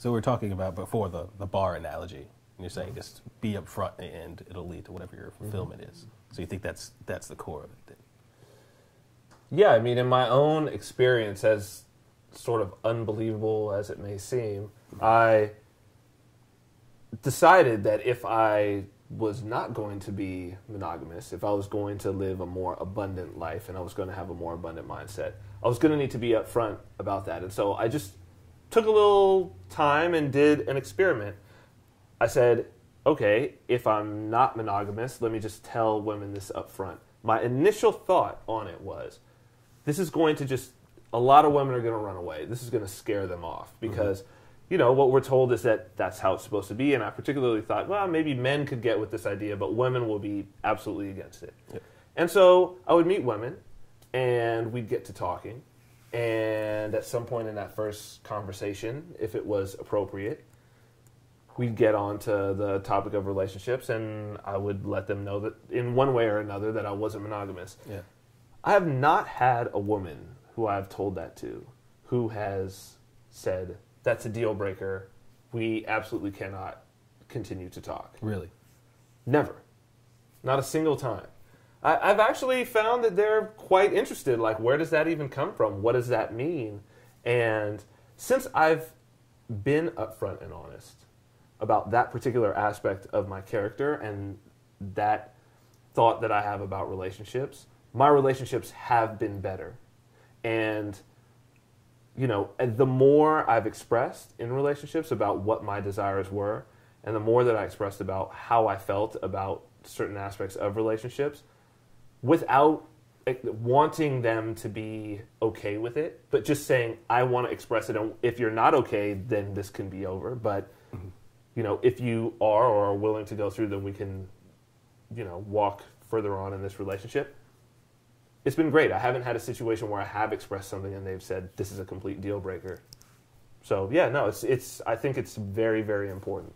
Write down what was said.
So we're talking about before the bar analogy, and you're saying just be up front and it'll lead to whatever your fulfillment is. So you think that's the core of it then? Yeah, I mean, in my own experience, as sort of unbelievable as it may seem, I decided that if I was not going to be monogamous, if I was going to live a more abundant life and I was going to have a more abundant mindset, I was going to need to be upfront about that. And so I just took a little time and did an experiment. I said, okay, if I'm not monogamous, let me just tell women this up front. My initial thought on it was, this is going to just, a lot of women are going to run away. This is going to scare them off because, you know, what we're told is that that's how it's supposed to be. And I particularly thought, well, maybe men could get with this idea, but women will be absolutely against it. Yep. And so I would meet women and we'd get to talking. And at some point in that first conversation, if it was appropriate, we'd get on to the topic of relationships, and I would let them know that in one way or another that I wasn't monogamous. Yeah. I have not had a woman who I've told that to who has said, that's a deal breaker, we absolutely cannot continue to talk. Really? Never. Not a single time. I've actually found that they're quite interested, like, where does that even come from? What does that mean? And since I've been upfront and honest about that particular aspect of my character and that thought that I have about relationships, my relationships have been better. And, you know, the more I've expressed in relationships about what my desires were, and the more that I expressed about how I felt about certain aspects of relationships, without wanting them to be okay with it, but just saying, I want to express it, and if you're not okay, then this can be over. But, you know, if you are or are willing to go through, then we can, you know, walk further on in this relationship. It's been great. I haven't had a situation where I have expressed something and they've said, this is a complete deal breaker. So, yeah, no, it's. I think it's very, very important.